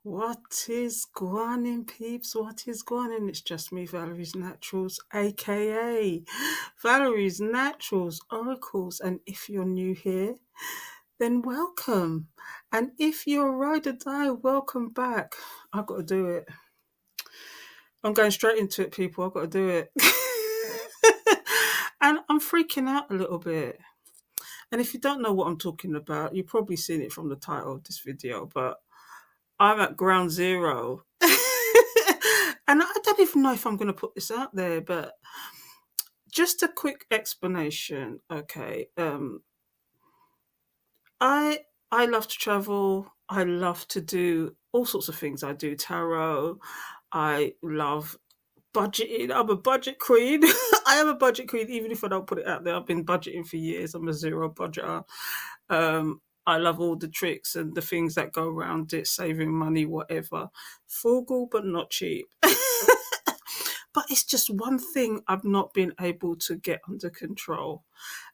What is going on, peeps? What is going on? It's just me, Valerie's Naturals, aka Valerie's Naturals Oracles. And if you're new here, then welcome. And if you're a ride or die, welcome back. I've got to do it. I'm going straight into it, people. I've got to do it. And I'm freaking out a little bit. And if you don't know what I'm talking about, you've probably seen it from the title of this video, but I'm at ground zero. And I don't even know if I'm going to put this out there, but just a quick explanation. Okay. I love to travel. I love to do all sorts of things. I do tarot. I love budgeting. I'm a budget queen. I am a budget queen, even if I don't put it out there. I've been budgeting for years. I'm a zero budgeter. I love all the tricks and the things that go around it, saving money, whatever. Frugal, but not cheap. But it's just one thing I've not been able to get under control.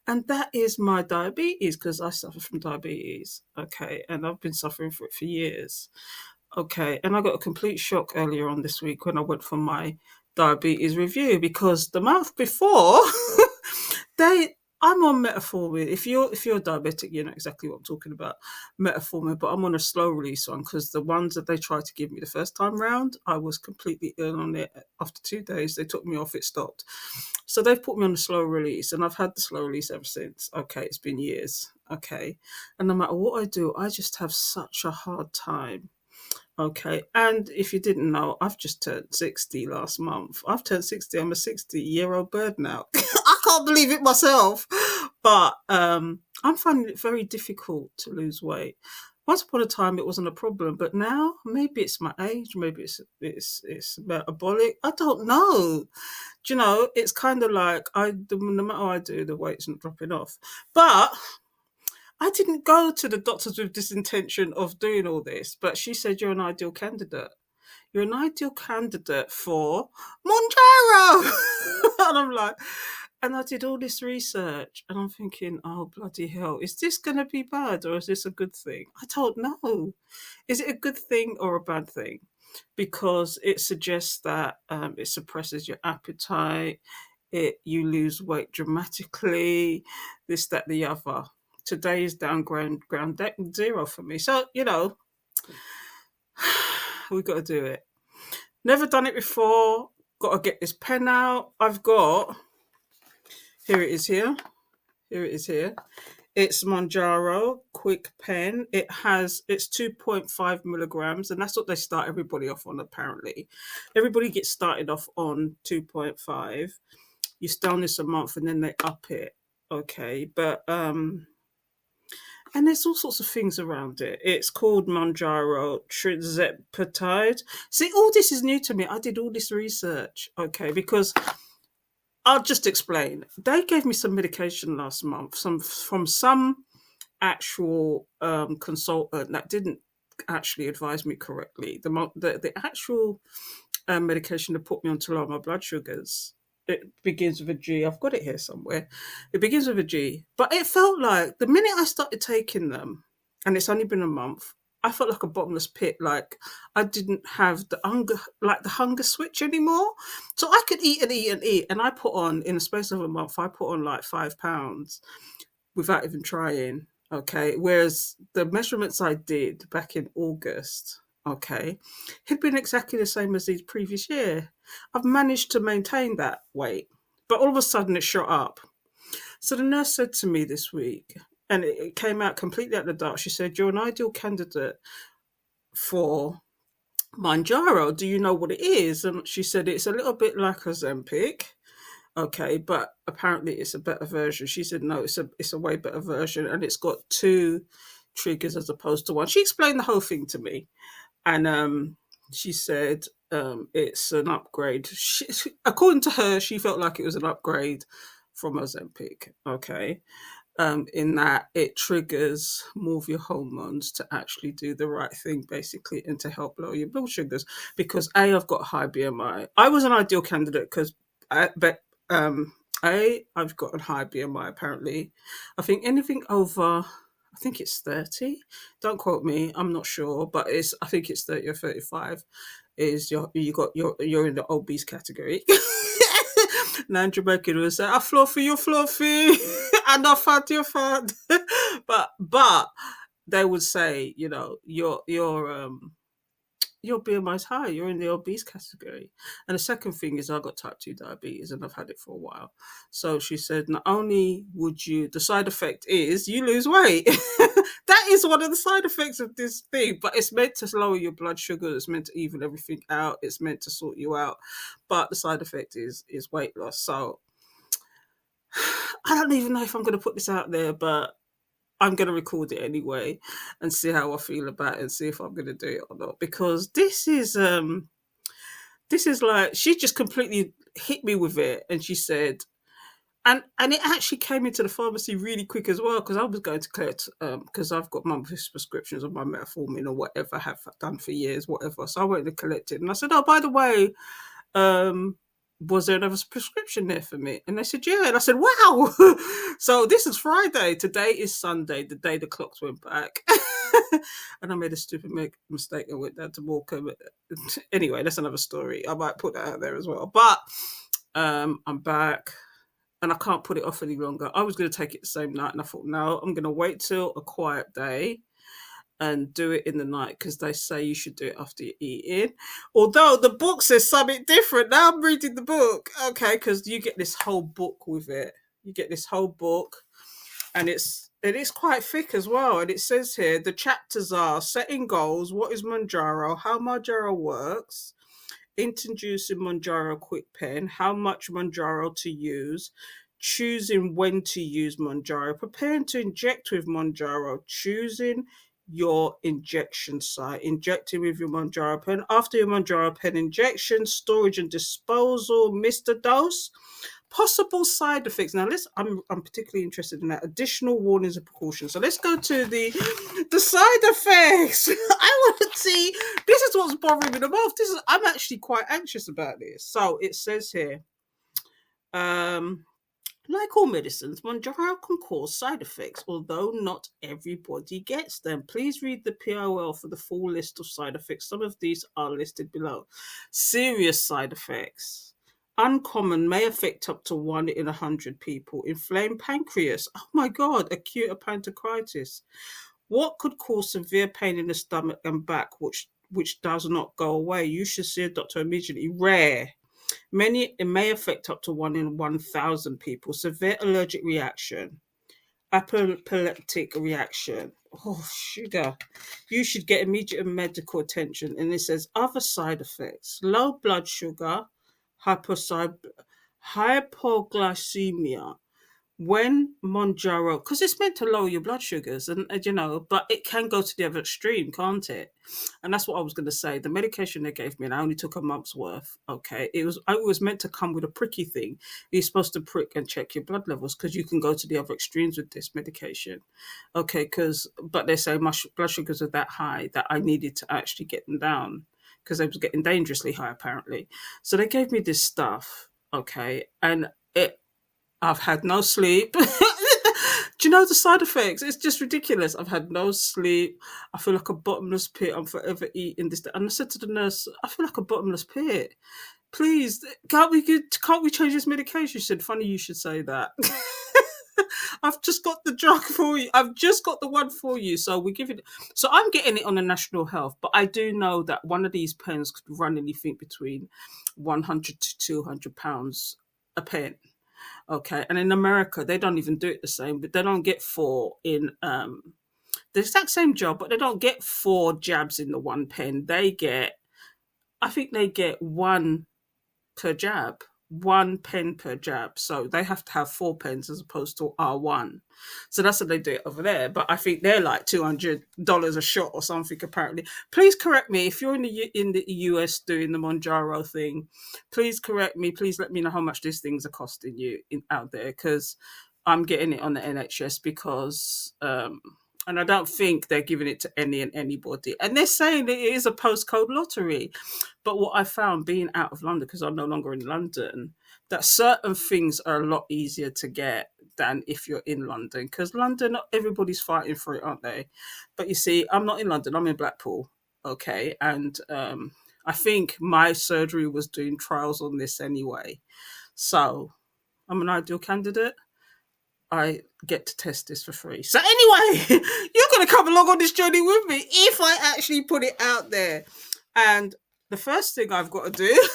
And that is my diabetes, because I suffer from diabetes. Okay. And I've been suffering for it for years. Okay. And I got a complete shock earlier on this week when I went for my diabetes review, because the month before they I'm on metformin. If you're diabetic, you know exactly what I'm talking about. Metformin, but I'm on a slow release one, because the ones that they tried to give me the first time round, I was completely ill on it. After 2 days, they took me off. It stopped. So they've put me on a slow release, and I've had the slow release ever since. Okay, it's been years. Okay, and no matter what I do, I just have such a hard time. Okay, and if you didn't know, I've just turned 60 last month. I've turned 60. I'm a 60-year-old bird now. I can't believe it myself. But I'm finding it very difficult to lose weight. Once upon a time, it wasn't a problem, but now maybe it's my age, maybe it's metabolic. I don't know. Do you know? It's kind of like no matter what I do, the weight's not dropping off. But I didn't go to the doctors with this intention of doing all this, but she said you're an ideal candidate. You're an ideal candidate for Mounjaro. And I'm like, and I did all this research, and I'm thinking, oh, bloody hell, is this going to be bad, or is this a good thing? I don't know. Is it a good thing or a bad thing? Because it suggests that it suppresses your appetite, you lose weight dramatically, this, that, the other. Today is down ground zero for me. So, we got to do it. Never done it before. Got to get this pen out. Here it is here. Here it is here. It's Mounjaro Quick Pen. It's 2.5 milligrams, and that's what they start everybody off on, apparently. Everybody gets started off on 2.5. You stay on this a month, and then they up it. Okay, but and there's all sorts of things around it. It's called Mounjaro trizepatide. See, all this is new to me. I did all this research, okay, because I'll just explain. They gave me some medication last month, from some actual consultant that didn't actually advise me correctly. The actual medication that put me on to lower my blood sugars. It begins with a G. I've got it here somewhere. It begins with a G. But it felt like the minute I started taking them, and it's only been a month, I felt like a bottomless pit. Like I didn't have the hunger switch anymore. So I could eat and eat and eat. And I put on, in the space of a month, I put on like 5 pounds without even trying. Okay. Whereas the measurements I did back in August, okay, had been exactly the same as the previous year. I've managed to maintain that weight, but all of a sudden it shot up. So the nurse said to me this week, and it came out completely out of the dark. She said, "You're an ideal candidate for Mounjaro. Do you know what it is?" And she said, "It's a little bit like Ozempic, okay, but apparently it's a better version." She said, "No, it's a way better version, and it's got two triggers as opposed to one." She explained the whole thing to me, and she said it's an upgrade. According to her, she felt like it was an upgrade from Ozempic. Okay, in that it triggers more of your hormones to actually do the right thing, basically, and to help lower your blood sugars. Because I've got high BMI. I was an ideal candidate because, but I've got a high BMI. Apparently, I think anything over I think it's 30. Don't quote me. I'm not sure, but I think it's 30 or 35. Is you're in the obese category. Nan Jamaican will say, "I fluffy, you fluffy, and I fat, you fat." But they would say, your BMI is high. You're in the obese category. And the second thing is, I got type 2 diabetes and I've had it for a while. So she said, not only would the side effect is you lose weight. That is one of the side effects of this thing, but it's meant to lower your blood sugar. It's meant to even everything out. It's meant to sort you out. But the side effect is weight loss. So I don't even know if I'm going to put this out there, but I'm going to record it anyway and see how I feel about it and see if I'm going to do it or not. Because this is like, she just completely hit me with it. And she said, and it actually came into the pharmacy really quick as well, because I was going to collect, because I've got monthly prescriptions of my metformin or whatever I have done for years, whatever. So I went to collect it. And I said, oh, by the way, um, was there another prescription there for me? And they said, yeah. And I said, wow. So this is Friday. Today is Sunday, the day the clocks went back. And I made a stupid mistake and went down to Morecambe. Anyway, that's another story. I might put that out there as well. But I'm back and I can't put it off any longer. I was going to take it the same night and I thought, no, I'm going to wait till a quiet day and do it in the night, because they say you should do it after you're eating. Although the book says something different. Now I'm reading the book, okay, because you get this whole book with it. You get this whole book, and it is quite thick as well. And it says here the chapters are setting goals, what is Mounjaro, how Mounjaro works, introducing Mounjaro quick pen, how much Mounjaro to use, choosing when to use Mounjaro, preparing to inject with Mounjaro, choosing your injection site, injecting with your Mounjaro pen, after your Mounjaro pen injection, storage and disposal, Mr. Dose, possible side effects. Now, I'm particularly interested in that. Additional warnings and precautions. So let's go to the side effects. I want to see. This is what's bothering me the most. I'm actually quite anxious about this. So it says here, like all medicines, Mounjaro can cause side effects, although not everybody gets them. Please read the POL for the full list of side effects. Some of these are listed below. Serious side effects. Uncommon, may affect up to 1 in 100 people. Inflamed pancreas. Oh my God, acute pancreatitis. What could cause severe pain in the stomach and back, which does not go away? You should see a doctor immediately. Rare. It may affect up to 1 in 1,000 people. Severe allergic reaction, apoplectic reaction. Oh, sugar. You should get immediate medical attention. And it says other side effects: low blood sugar, hypoglycemia. When Mounjaro, because it's meant to lower your blood sugars, and but it can go to the other extreme, can't it? And that's what I was going to say. The medication they gave me, and I only took a month's worth. Okay, it was meant to come with a pricky thing. You're supposed to prick and check your blood levels, because you can go to the other extremes with this medication. Okay, but they say my blood sugars are that high that I needed to actually get them down, because they was getting dangerously high apparently. So they gave me this stuff. Okay, and I've had no sleep. Do you know the side effects? It's just ridiculous. I've had no sleep. I feel like a bottomless pit. I'm forever eating this. And I said to the nurse, I feel like a bottomless pit. Please, can't we change this medication? She said, funny you should say that. I've just got the drug for you. I've just got the one for you. So we give it. So I'm getting it on the National Health, but I do know that one of these pens could run anything between 100 to £200 a pen. Okay, and in America, they don't even do it the same, but they don't get four in the exact same job, but they don't get 4 jabs in the one pen. I think they get one per jab, 1 pen per jab. So they have to have 4 pens as opposed to R1. So that's what they do it over there. But I think they're like $200 a shot or something, apparently. Please correct me if you're in the US doing the Mounjaro thing. Please correct me. Please let me know how much these things are costing you out there, because I'm getting it on the NHS because and I don't think they're giving it to any and anybody. And they're saying that it is a postcode lottery. But what I found being out of London, because I'm no longer in London, that certain things are a lot easier to get than if you're in London. Because London, everybody's fighting for it, aren't they? But you see, I'm not in London, I'm in Blackpool. Okay. And I think my surgery was doing trials on this anyway. So I'm an ideal candidate. I get to test this for free. So anyway, you're going to come along on this journey with me if I actually put it out there. And the first thing I've got to do,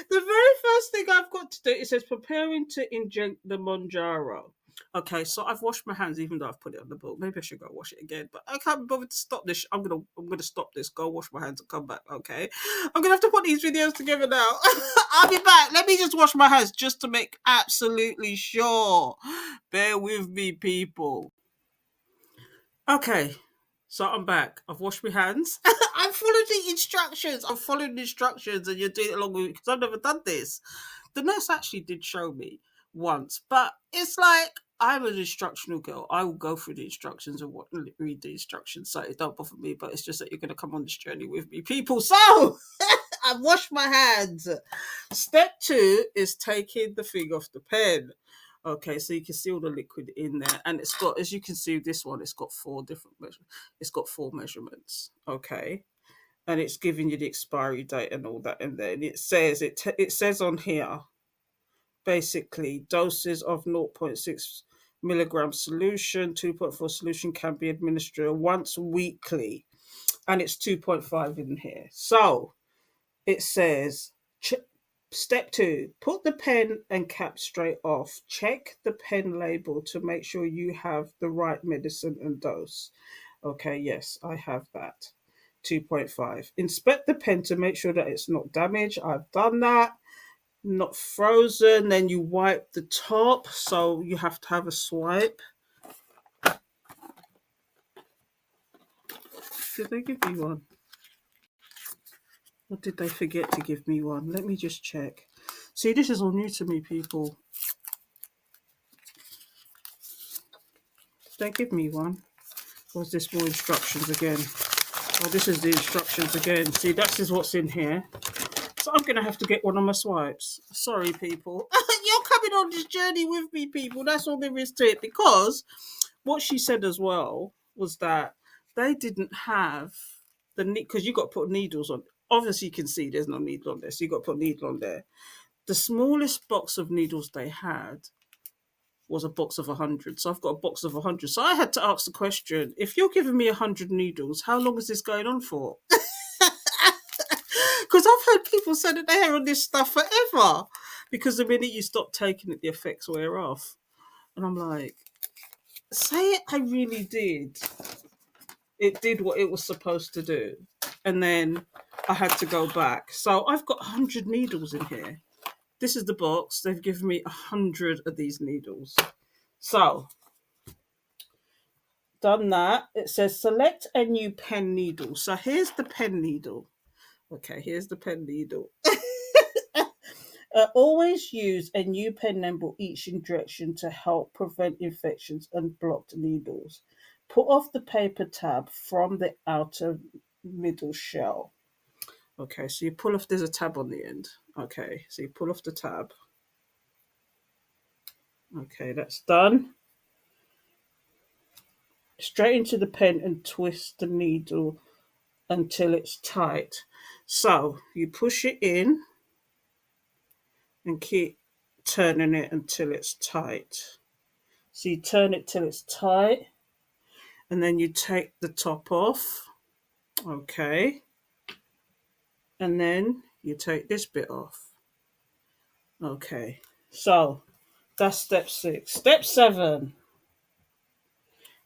the very first thing I've got to do, it says preparing to inject the Mounjaro. Okay, so I've washed my hands, even though I've put it on the book. Maybe I should go wash it again, but I can't be bothered to stop this. I'm gonna stop this. Go wash my hands and come back. Okay, I'm gonna have to put these videos together now. I'll be back. Let me just wash my hands just to make absolutely sure. Bear with me, people. Okay, so I'm back. I've washed my hands. I'm following the instructions. I'm following the instructions, and you're doing it along with me because I've never done this. The nurse actually did show me once, but it's like I'm an instructional girl. I will go through the instructions and read the instructions, so it don't bother me. But it's just that you're going to come on this journey with me, people. So I've washed my hands. Step 2 is taking the thing off the pen. Okay, so you can see all the liquid in there, and it's got, as you can see, this one, it's got 4 different measurements. It's got 4 measurements. Okay, and it's giving you the expiry date and all that in there. And it says on here, basically, doses of 0.6 milligram solution, 2.4 solution can be administered once weekly, and it's 2.5 in here. So it says step 2, put the pen and cap straight off. Check the pen label to make sure you have the right medicine and dose. Okay, yes, I have that. 2.5. Inspect the pen to make sure that it's not damaged. I've done that. Not frozen. Then you wipe the top, so you have to have a swipe. Did they give me one? Or did they forget to give me one? Let me just check. See, this is all new to me, people. Did they give me one? Or is this more instructions again? Oh, this is the instructions again. See, that's is what's in here. So I'm going to have to get one of my swipes. Sorry, people. You're coming on this journey with me, people. That's all there is to it. Because what she said as well was that they didn't have the because you got to put needles on. Obviously, you can see there's no needle on there, so you got to put a needle on there. The smallest box of needles they had was a box of 100. So I've got a box of 100. So I had to ask the question, if you're giving me 100 needles, how long is this going on for? Because I've heard people say that they're on this stuff forever. Because the minute you stop taking it, the effects wear off. And I'm like, say it, I really did. It did what it was supposed to do. And then I had to go back. So I've got 100 needles in here. This is the box. They've given me 100 of these needles. So, done that. It says select a new pen needle. So here's the pen needle. Okay, here's the pen needle. Always use a new pen needle each injection to help prevent infections and blocked needles. Put off the paper tab from the outer middle shell. Okay, so you pull off, there's a tab on the end. Okay, so you pull off the tab. Okay, that's done. Straight into the pen and twist the needle until it's tight. So you push it in and keep turning it until it's tight. So you turn it till it's tight and then you take the top off. Okay. And then you take this bit off. Okay. So that's step 6. Step 7.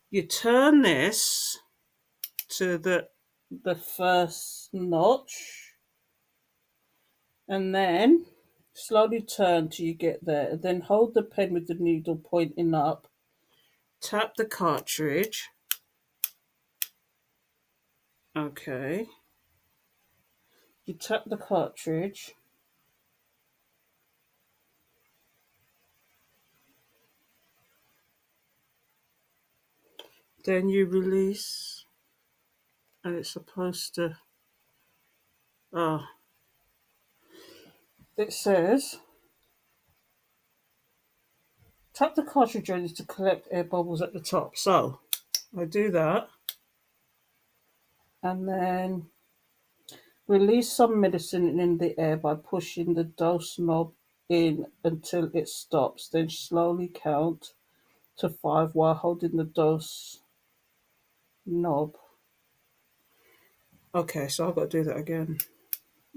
You turn this to the first notch and then slowly turn till you get there. And then hold the pen with the needle pointing up. Tap the cartridge. Okay. You tap the cartridge. Then you release. And it's supposed to... Oh. It says... Tap the cartridge only to collect air bubbles at the top. So I do that, and then release some medicine in the air by pushing the dose knob in until it stops. Then slowly count to 5 while holding the dose knob. Okay, so I've got to do that again.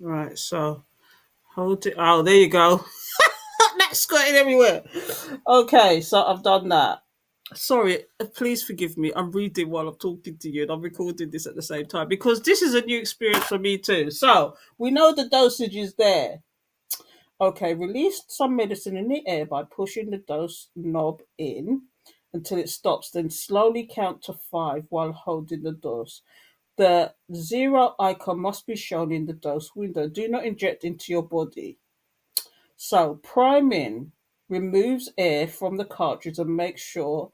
Right, so hold it. Oh, there you go. That's squirting everywhere. Okay, so I've done that. Sorry, please forgive me. I'm reading while I'm talking to you and I'm recording this at the same time because this is a new experience for me too. So we know the dosage is there. Okay, release some medicine in the air by pushing the dose knob in until it stops. Then slowly count to 5 while holding the dose. The zero icon must be shown in the dose window. Do not inject into your body. So priming removes air from the cartridge and makes sure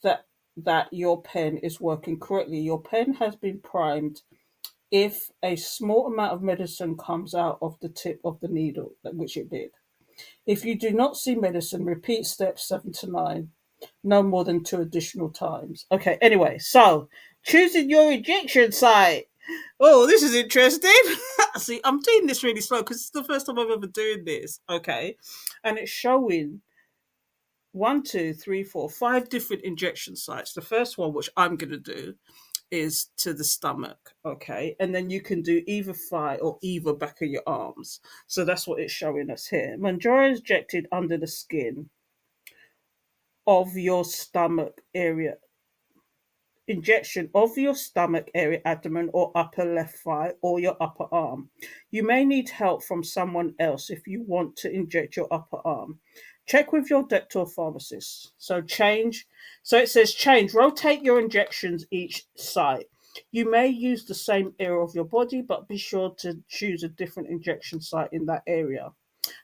that your pen is working correctly. Your pen has been primed if a small amount of medicine comes out of the tip of the needle, which it did. If you do not see medicine, repeat steps 7 to 9, no more than 2 additional times. Okay, anyway, so choosing your injection site. Oh, this is interesting. See, I'm doing this really slow because it's the first time I'm ever doing this. Okay, and it's showing one, two, three, four, five different injection sites. The first one, which I'm going to do, is to the stomach. Okay, and then you can do either thigh or either back of your arms. So that's what it's showing us here. Mounjaro is injected under the skin of your stomach area. Injection of your stomach area, abdomen, or upper left thigh, or your upper arm. You may need help from someone else if you want to inject your upper arm. Check with your doctor or pharmacist. So change. So it says change. Rotate your injections each site. You may use the same area of your body, but be sure to choose a different injection site in that area.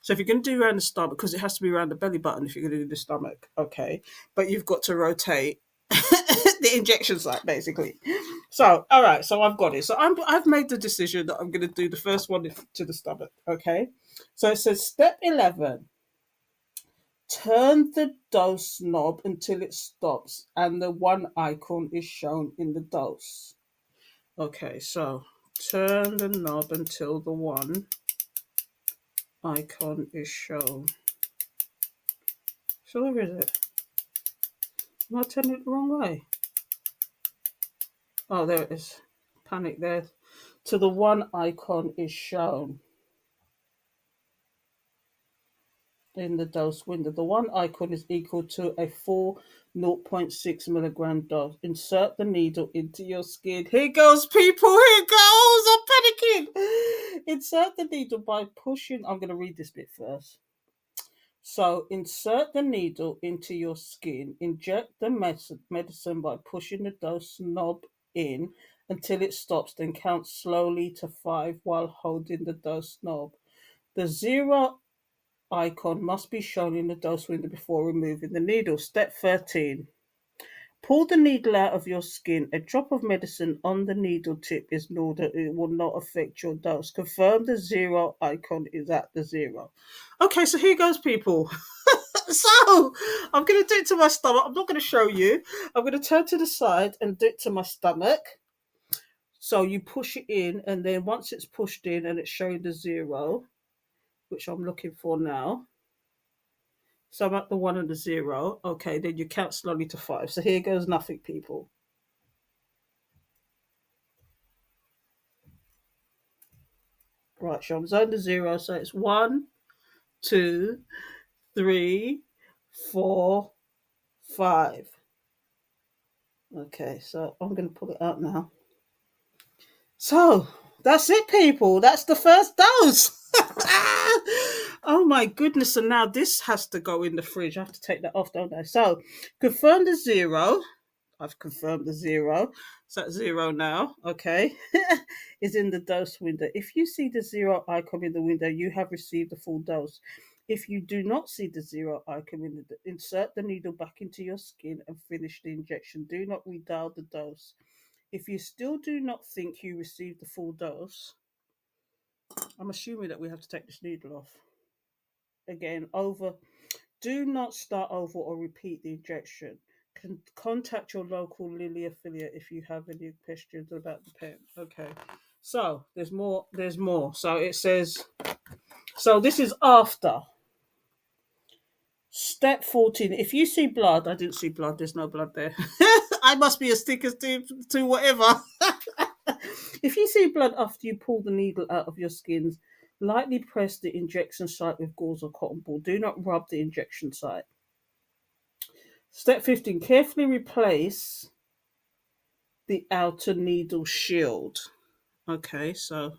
So if you're going to do around the stomach, because it has to be around the belly button if you're going to do the stomach, okay, but you've got to rotate the injection site basically. So all right, so I've got it. So I've made the decision that I'm going to do the first one to the stomach. Okay, so it says step 11. Turn the dose knob until it stops and the one icon is shown in the dose. Okay, so turn the knob until the one icon is shown. So where is it? Am I turning it the wrong way? Oh, there it is. Panic there. To the one icon is shown in the dose window. The one icon is equal to a full 0.6 milligram dose. Insert the needle into your skin. Here goes, people. Here goes. I'm panicking. Insert the needle by pushing. I'm going to read this bit first. So insert the needle into your skin. Inject the medicine by pushing the dose knob in until it stops. Then count slowly to 5 while holding the dose knob. The zero icon must be shown in the dose window before removing the needle. Step 13. Pull the needle out of your skin. A drop of medicine on the needle tip is normal. It will not affect your dose. Confirm the zero icon is at the zero. Okay, so here goes, people. So I'm going to do it to my stomach. I'm not going to show you. I'm going to turn to the side and do it to my stomach. So you push it in, and then once it's pushed in and it's showing the zero, which I'm looking for now. So I'm at the 1 and the 0. Okay, then you count slowly to 5. So here goes nothing, people. Right, so I'm zone the 0. So it's 1, 2, 3, 4, 5. Okay, so I'm going to pull it out now. So that's it, people. That's the first dose. Oh my goodness. And now this has to go in the fridge. I have to take that off, don't I? So confirm the 0. I've confirmed the 0. So that's 0 now. Okay. Is in the dose window. If you see the 0 icon in the window, you have received the full dose. If you do not see the 0 icon in the insert the needle back into your skin and finish the injection. Do not redial the dose. If you still do not think you received the full dose, I'm assuming that we have to take this needle off. Again, over Do not start over or repeat the injection. Contact your local Lilly affiliate if you have any questions about the pen. Okay. So there's more. There's more. So it says. So this is after step 14. If you see blood, I didn't see blood. There's no blood there. I must be a sticker to whatever. If you see blood after you pull the needle out of your skins, lightly press the injection site with gauze or cotton ball. Do not rub the injection site. Step 15. Carefully replace the outer needle shield. Okay, so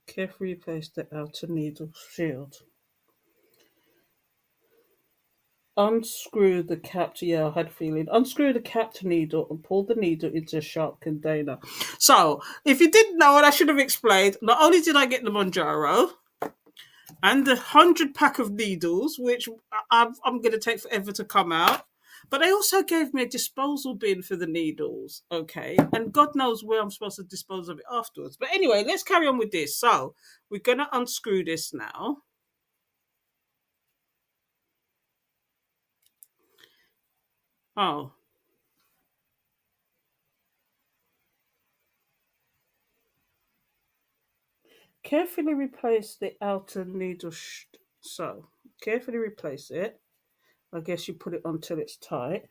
carefully replace the outer needle shield. Unscrew the capped, yeah, I had a feeling. Unscrew the capped needle and pull the needle into a sharp container. So, if you didn't know, and I should have explained, not only did I get the Mounjaro and the 100 pack of needles, which I'm going to take forever to come out, but they also gave me a disposal bin for the needles, okay? And God knows where I'm supposed to dispose of it afterwards. But anyway, let's carry on with this. So, we're going to unscrew this now. Oh, carefully replace the outer needle. So, carefully replace it. I guess you put it on till it's tight.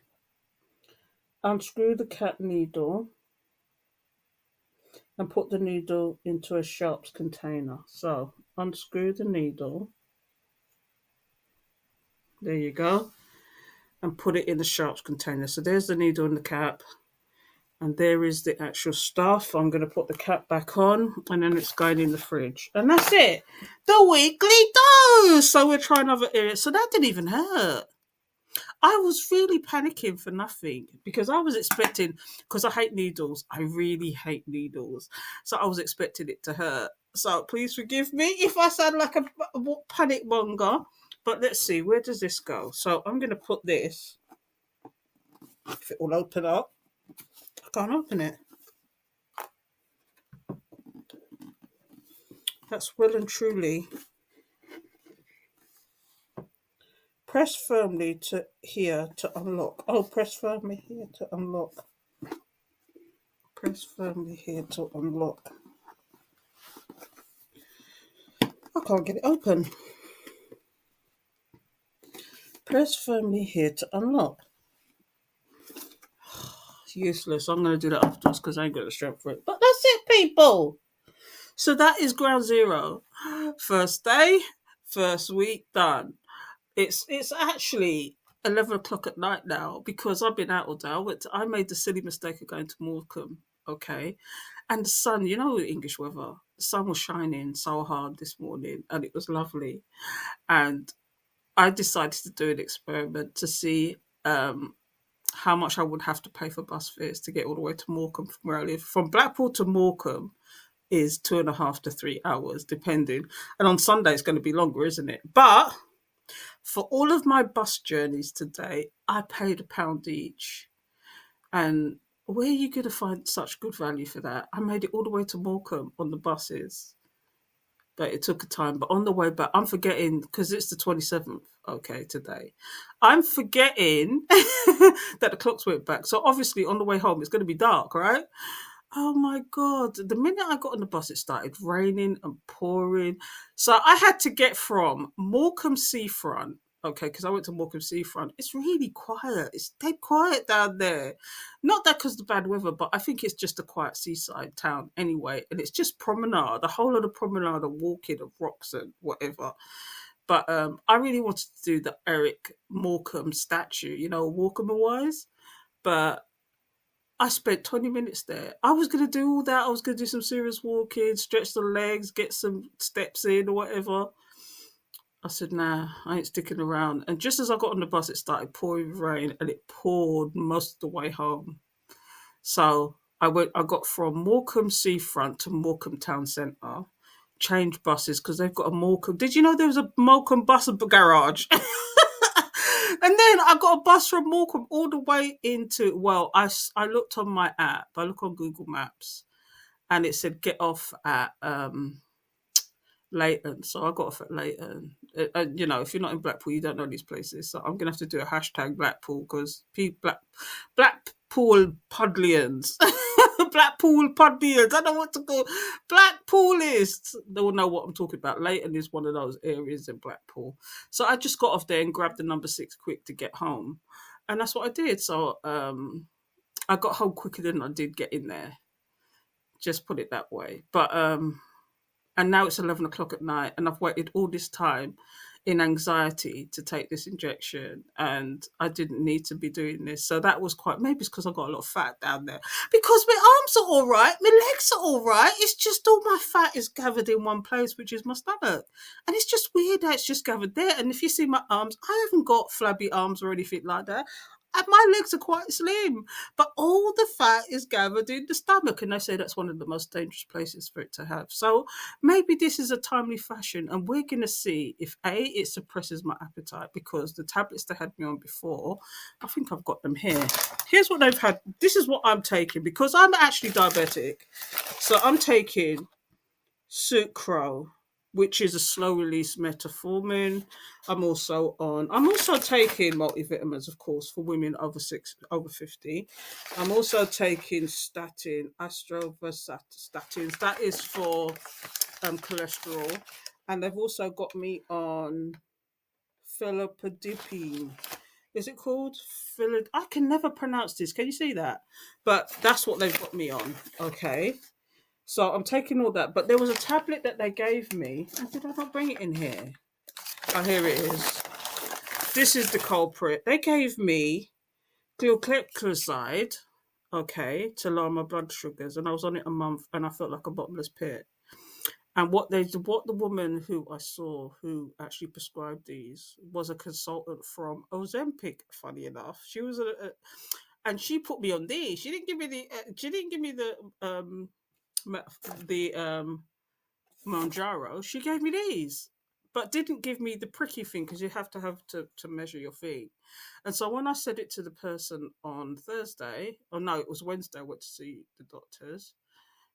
Unscrew the cap needle and put the needle into a sharps container. So, unscrew the needle. There you go. And put it in the sharps container. So, there's the needle in the cap. And there is the actual stuff. I'm going to put the cap back on and then it's going in the fridge. And that's it. The weekly dose. So we're trying other areas. So that didn't even hurt. I was really panicking for nothing because I was expecting, because I hate needles. I really hate needles. So I was expecting it to hurt. So please forgive me if I sound like a panic monger. But let's see, where does this go? So I'm going to put this, if it will open up. I can't open it. That's well and truly. Press firmly to here to unlock. Oh, press firmly here to unlock. Press firmly here to unlock. I can't get it open. Press firmly here to unlock. It's useless. I'm going to do that afterwards because I ain't got the strength for it. But that's it, people. So that is ground zero. First day, first week done. It's actually 11 o'clock at night now because I've been out all day. I made the silly mistake of going to Morecambe, okay, and the sun. You know, English weather. The sun was shining so hard this morning, and it was lovely. And I decided to do an experiment to see how much I would have to pay for bus fares to get all the way to Morecambe from where I live. From Blackpool to Morecambe is 2.5 to 3 hours, depending. And on Sunday, it's going to be longer, isn't it? But for all of my bus journeys today, I paid £1 each. And where are you going to find such good value for that? I made it all the way to Morecambe on the buses. But it took a time. But on the way back, I'm forgetting, because it's the 27th, okay, today. I'm forgetting that the clocks went back. So obviously on the way home, it's going to be dark, right? Oh my God. The minute I got on the bus, it started raining and pouring. So I had to get from Morecambe Seafront, okay, because I went to Morecambe Seafront. It's really quiet. It's dead quiet down there. Not that because of the bad weather, but I think it's just a quiet seaside town anyway. And it's just promenade, the whole of the promenade of walking, of rocks and whatever. But I really wanted to do the Eric Morecambe statue, you know, Morecambe Wise. But I spent 20 minutes there. I was going to do all that. I was going to do some serious walking, stretch the legs, get some steps in or whatever. I said, nah, I ain't sticking around. And just as I got on the bus, it started pouring rain and it poured most of the way home. So I got from Morecambe Seafront to Morecambe Town Centre, changed buses because they've got a Morecambe. Did you know there was a Morecambe bus garage? And then I got a bus from Morecambe all the way into, well, I looked on my app, I look on Google Maps, and it said get off at Leighton. So I got off at Leighton. If you're not in Blackpool, you don't know these places. So I'm gonna have to do a hashtag Blackpool because Blackpool Pudlians, Blackpool Pudlians. I don't know what to call Blackpoolists. They will know what I'm talking about. Leighton is one of those areas in Blackpool. So I just got off there and grabbed the number 6 quick to get home, and that's what I did. So I got home quicker than I did get in there. Just put it that way. But and now it's 11 o'clock at night, and I've waited all this time in anxiety to take this injection, and I didn't need to be doing this. So that was quite, maybe it's because I got a lot of fat down there. Because my arms are all right, my legs are all right. It's just all my fat is gathered in one place, which is my stomach. And it's just weird that it's just gathered there. And if you see my arms, I haven't got flabby arms or anything like that. And my legs are quite slim, but all the fat is gathered in the stomach, and they say that's one of the most dangerous places for it to have. So maybe this is a timely fashion, and we're going to see if it suppresses my appetite, because the tablets they had me on before, I think I've got them here. Here's what they've had. This is what I'm taking because I'm actually diabetic. So I'm taking Sucro, which is a slow release metformin. I'm also taking multivitamins, of course, for women over 50. I'm also taking astravastatins. That is for cholesterol. And they've also got me on felipodipine. Is it called? I can never pronounce this. Can you see that? But that's what they've got me on. Okay. So I'm taking all that. But there was a tablet that they gave me. Oh, did I not bring it in here? Oh, here it is. This is the culprit. They gave me glucoside, okay, to lower my blood sugars, and I was on it a month, and I felt like a bottomless pit. And what the woman who I saw who actually prescribed these was a consultant from Ozempic. Funny enough, she was and she put me on these. She didn't give me the Mounjaro. She gave me these, but didn't give me the pricky thing, because you have to measure your feet. And so when I said it to the person on Thursday, or no, it was Wednesday, I went to see the doctors.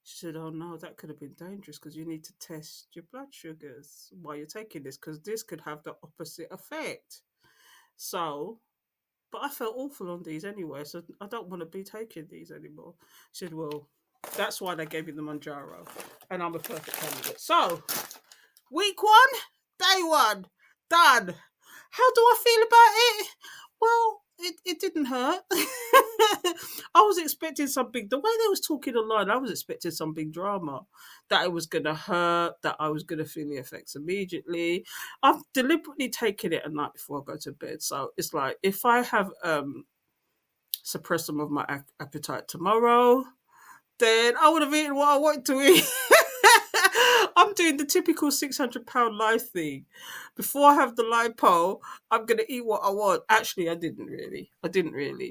She said, "Oh no, that could have been dangerous because you need to test your blood sugars while you're taking this, because this could have the opposite effect." So, but I felt awful on these anyway, so I don't want to be taking these anymore. She said, "Well, that's why they gave me the Mounjaro, and I'm a perfect candidate." So, week 1, day 1, done. How do I feel about it? Well, it didn't hurt. I was expecting something. The way they was talking online, I was expecting some big drama. That it was going to hurt, that I was going to feel the effects immediately. I've deliberately taken it at night before I go to bed. So it's like, if I have suppressed some of my appetite tomorrow, then I would have eaten what I wanted to eat. I'm doing the typical £600 life thing. Before I have the lipo, I'm going to eat what I want. Actually, I didn't really.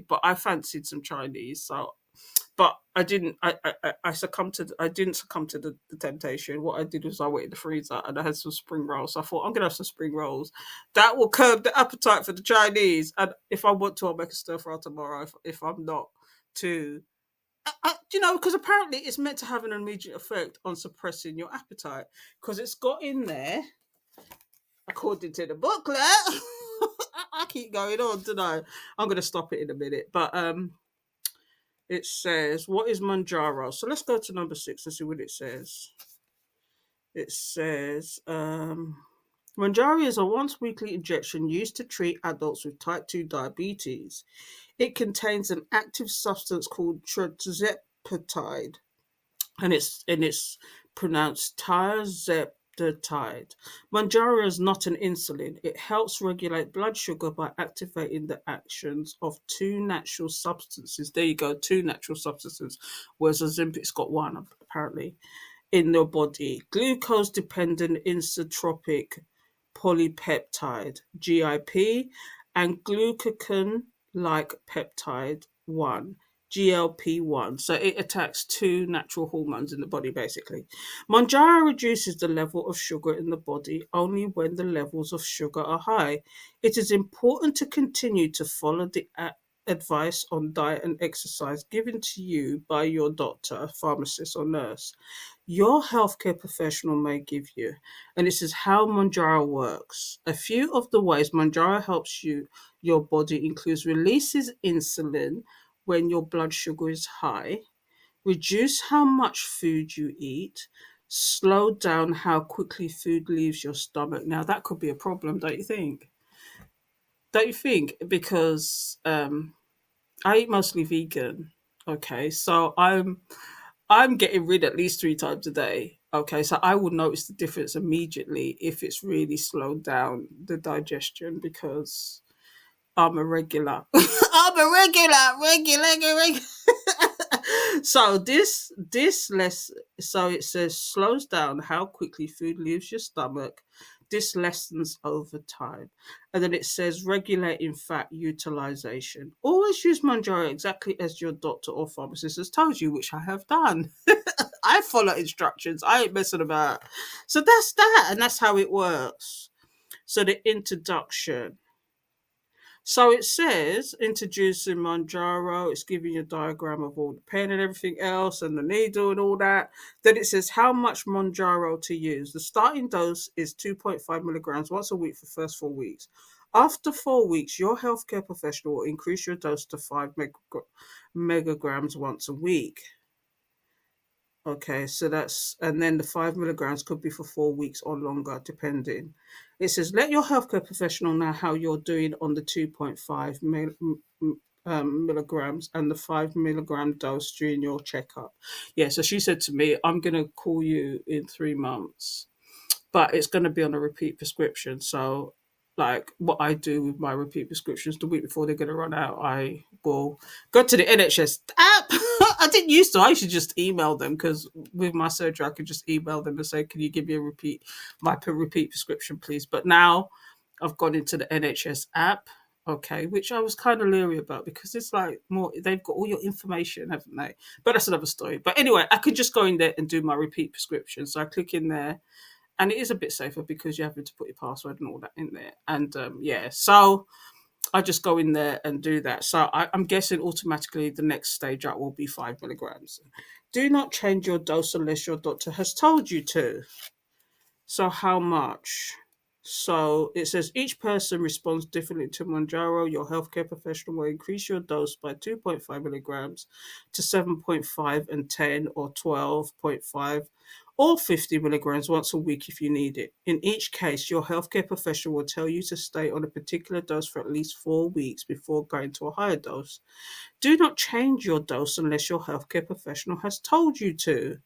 But I fancied some Chinese. So, but I didn't. I succumbed to. I didn't succumb to the temptation. What I did was I went in the freezer and I had some spring rolls. So I thought, I'm going to have some spring rolls. That will curb the appetite for the Chinese. And if I want to, I'll make a stir fry tomorrow. If I'm not too, because apparently it's meant to have an immediate effect on suppressing your appetite, because it's got in there, according to the booklet. I keep going on, don't I? I'm going to stop it in a minute, but it says, what is Mounjaro? So let's go to number 6 and see what it says. It says, Mounjaro is a once weekly injection used to treat adults with type 2 diabetes. It contains an active substance called tirzepatide, and it's pronounced tirzepatide. Mounjaro is not an insulin. It helps regulate blood sugar by activating the actions of 2 natural substances. There you go, 2 natural substances, whereas Ozempic's got 1, apparently, in your body. Glucose-dependent isotropic polypeptide, GIP, and glucagon-like peptide 1, GLP-1. So it attacks 2 natural hormones in the body, basically. Mounjaro reduces the level of sugar in the body only when the levels of sugar are high. It is important to continue to follow the advice on diet and exercise given to you by your doctor, pharmacist, or nurse your healthcare professional may give you. And this is how Mounjaro works. A few of the ways Mounjaro helps your body includes releases insulin when your blood sugar is high, reduce how much food you eat, slow down how quickly food leaves your stomach. Now that could be a problem, don't you think? Don't you think? Because I eat mostly vegan. Okay, so I'm getting rid at least 3 times a day. Okay, so I will notice the difference immediately if it's really slowed down the digestion because I'm a regular. I'm a regular. So this less so it says slows down how quickly food leaves your stomach. This lessens over time. And then it says regulating fat utilization. Always use Mounjaro exactly as your doctor or pharmacist has told you, which I have done. I follow instructions. I ain't messing about. So that's that, and that's how it works. So the introduction. So it says introducing Mounjaro. It's giving you a diagram of all the pen and everything else, and the needle and all that. Then it says how much Mounjaro to use. The starting dose is 2.5 milligrams once a week for the first 4 weeks. After 4 weeks, your healthcare professional will increase your dose to 5 megagrams once a week. Okay, so that's, and then the 5 milligrams could be for 4 weeks or longer, depending. It says, let your healthcare professional know how you're doing on the 2.5 milligrams and the 5 milligram dose during your checkup. Yeah, so she said to me, I'm going to call you in 3 months, but it's going to be on a repeat prescription. So, like what I do with my repeat prescriptions, the week before they're going to run out, I will go to the NHS app. I didn't used to. I used to just email them because with my surgery, I could just email them and say, "Can you give me my repeat prescription, please?" But now I've gone into the NHS app. Okay, which I was kind of leery about because it's like more, they've got all your information, haven't they? But that's another story. But anyway, I could just go in there and do my repeat prescription. So I click in there, and it is a bit safer because you're having to put your password and all that in there. And yeah, so I just go in there and do that. So I'm guessing automatically the next stage up will be 5 milligrams. Do not change your dose unless your doctor has told you to. So how much? So it says each person responds differently to Mounjaro. Your healthcare professional will increase your dose by 2.5 milligrams to 7.5 and 10 or 12.5 or 50 milligrams once a week if you need it. In each case, your healthcare professional will tell you to stay on a particular dose for at least 4 weeks before going to a higher dose. Do not change your dose unless your healthcare professional has told you to.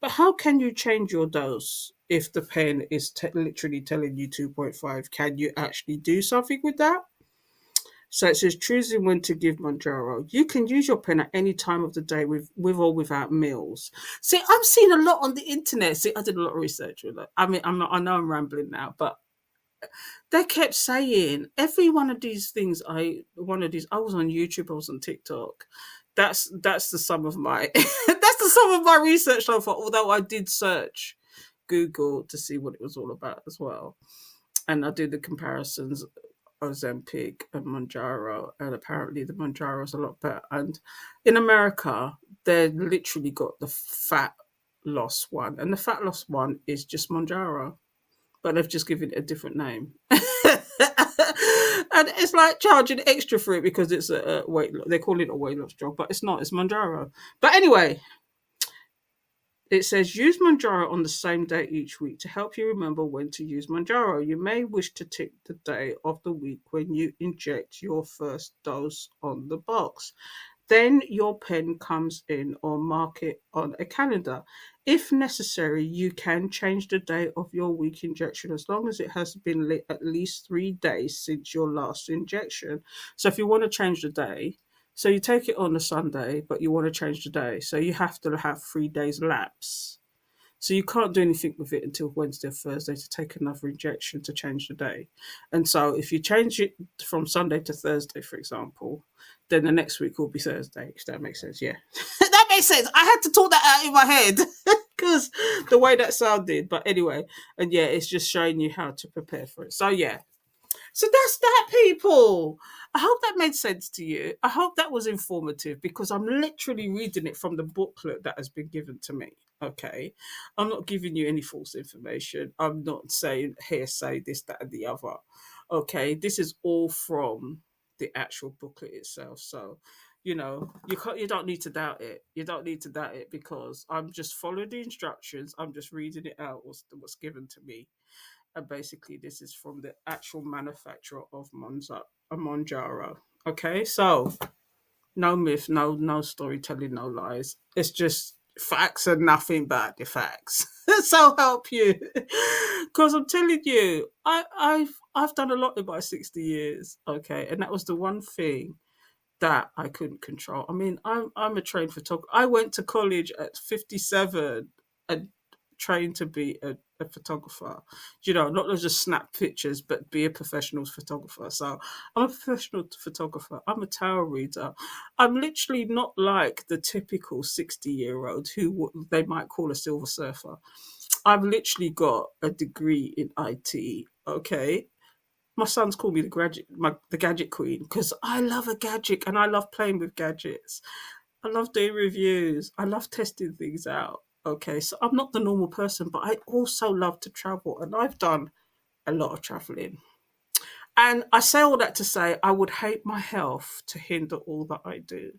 But how can you change your dose if the pen is literally telling you 2.5? Can you actually do something with that? So it says choosing when to give Mounjaro. You can use your pen at any time of the day with or without meals. See, I'm seeing a lot on the internet. See, I did a lot of research with it. I mean, I'm not. I know I'm rambling now, but they kept saying every one of these things. I was on YouTube. I was on TikTok. That's the sum of my that's the sum of my research so far. Although I did search Google to see what it was all about as well, and I did the comparisons Ozempic and Mounjaro, and apparently the Mounjaro is a lot better. And in America, they literally got the fat loss one, and the fat loss one is just Mounjaro, but they've just given it a different name. And it's like charging extra for it because it's a weight loss. They call it a weight loss drug, but it's not. It's Mounjaro. But anyway, it says use Mounjaro on the same day each week to help you remember when to use Mounjaro. You may wish to tick the day of the week when you inject your first dose on the box. Then your pen comes in or mark it on a calendar. If necessary, you can change the day of your week injection as long as it has been at least 3 days since your last injection. So if you want to change the day, so you take it on a Sunday, but you want to change the day, so you have to have 3 days lapse. So you can't do anything with it until Wednesday or Thursday to take another injection to change the day. And so if you change it from Sunday to Thursday, for example, then the next week will be Thursday, if that makes sense. Yeah. That makes sense. I had to talk that out in my head because the way that sounded. But anyway, and yeah, it's just showing you how to prepare for it. So yeah. So that's that, people. I hope that made sense to you. I hope that was informative because I'm literally reading it from the booklet that has been given to me. Okay. I'm not giving you any false information. I'm not saying hearsay, this, that, and the other. Okay. This is all from the actual booklet itself. So, you don't need to doubt it. You don't need to doubt it because I'm just following the instructions. I'm just reading it out what's given to me. And basically, this is from the actual manufacturer of Mounjaro. Okay, so no myth, no storytelling, no lies. It's just facts and nothing but the facts. So help you, because I'm telling you, I've done a lot in my 60 years. Okay, and that was the one thing that I couldn't control. I mean, I'm a trained photographer. I went to college at 57 and trained to be a photographer. Not just snap pictures, but be a professional photographer. So I'm a professional photographer. I'm a tarot reader. I'm literally not like the typical 60-year-old who they might call a silver surfer. I've literally got a degree in IT. Okay, my sons call me the gadget queen because I love a gadget and I love playing with gadgets. I love doing reviews. I love testing things out. Okay, so I'm not the normal person, but I also love to travel, and I've done a lot of traveling. And I say all that to say I would hate my health to hinder all that I do.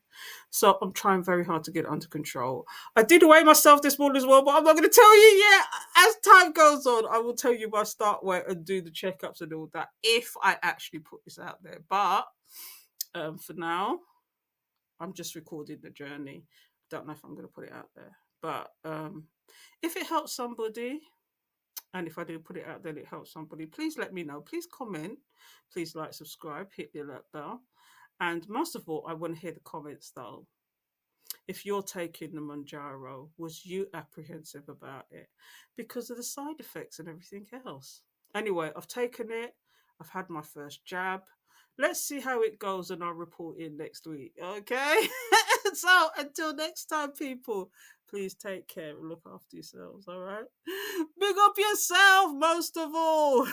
So I'm trying very hard to get it under control. I did weigh myself this morning as well, but I'm not going to tell you yet. As time goes on, I will tell you my start weight and do the checkups and all that if I actually put this out there. But for now, I'm just recording the journey. Don't know if I'm going to put it out there. But if it helps somebody, and if I do put it out there, it helps somebody, please let me know. Please comment. Please like, subscribe, hit the alert bell. And most of all, I want to hear the comments though. If you're taking the Mounjaro, was you apprehensive about it because of the side effects and everything else? Anyway, I've taken it. I've had my first jab. Let's see how it goes and I'll report in next week. Okay? So until next time, people, please take care and look after yourselves. All right? Big up yourself, most of all.